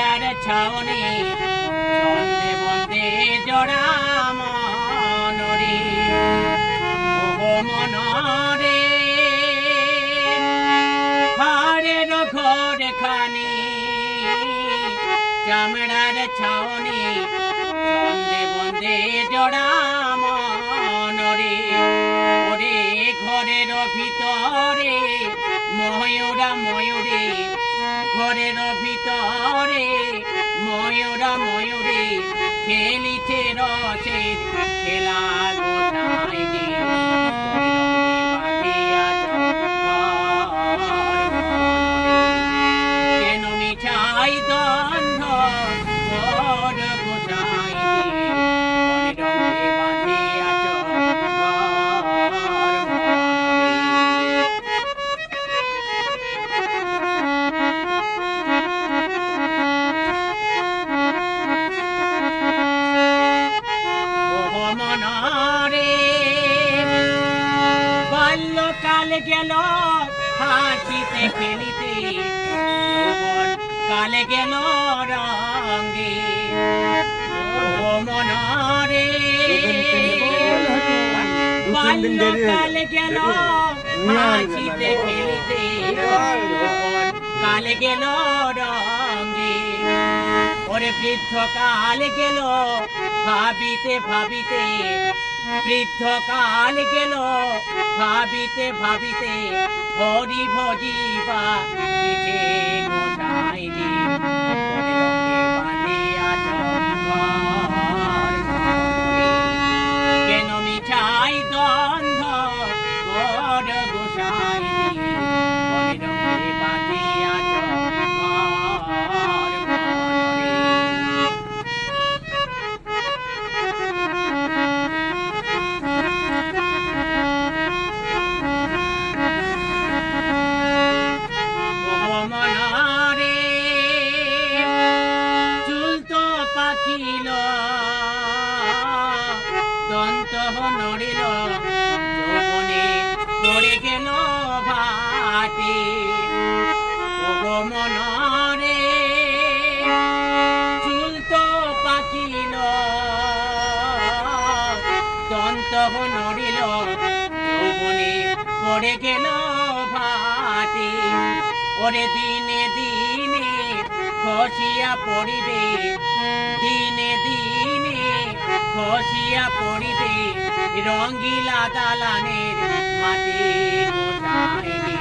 চামড়ার ছাউনি ছন্দে বন্দে জড়া মনরে ওহো মনরে হাড়ের ঘর খানি চামড়ার ছাউনি ছন্দে বন্দে জড়া মনরে ওরে ঘরের ভিতরে ময়ূরা ময়ূরে ঘরের ভিতরে ময়ূরা ময়ূরে খেলিছে রসের খেলা গোসাই রে কেন মিঠাই দ্বন্দ্ব ঘর গোসাই রে বাঁধিয়াছ বাল্যকাল গেল হাসিতে খেলিতে যৌবন কাল গেল রঙে ও মনরে বাল্যকাল গেল হাসিতে খেলিতে যৌবন কাল গেল রঙে ওরে বৃদ্ধ কাল গেল ভাবিতে ভাবিতে বৃদ্ধ কাল গেল ভাবিতে ভাবিতে হরি ভজিবা কিসে গোসাই রে বাঁধিয়াছ কেন মিঠাই দ্বন্দ্ব ঘর গোসাই রে বাঁধিয়াছ পাকিল দন্ত নড়িল যৌবনে পড়ে গেল ভাতে ওগো মনরে চুল তো পাকিল দন্ত নড়িল যৌবনে পড়ে গেল ভাতে ওরে দিনে দিনে খসিয়া পড়িবে দিনে দিনে খসিয়া পড়িবে রঙ্গিলা দালানের মাটি গোসাই রে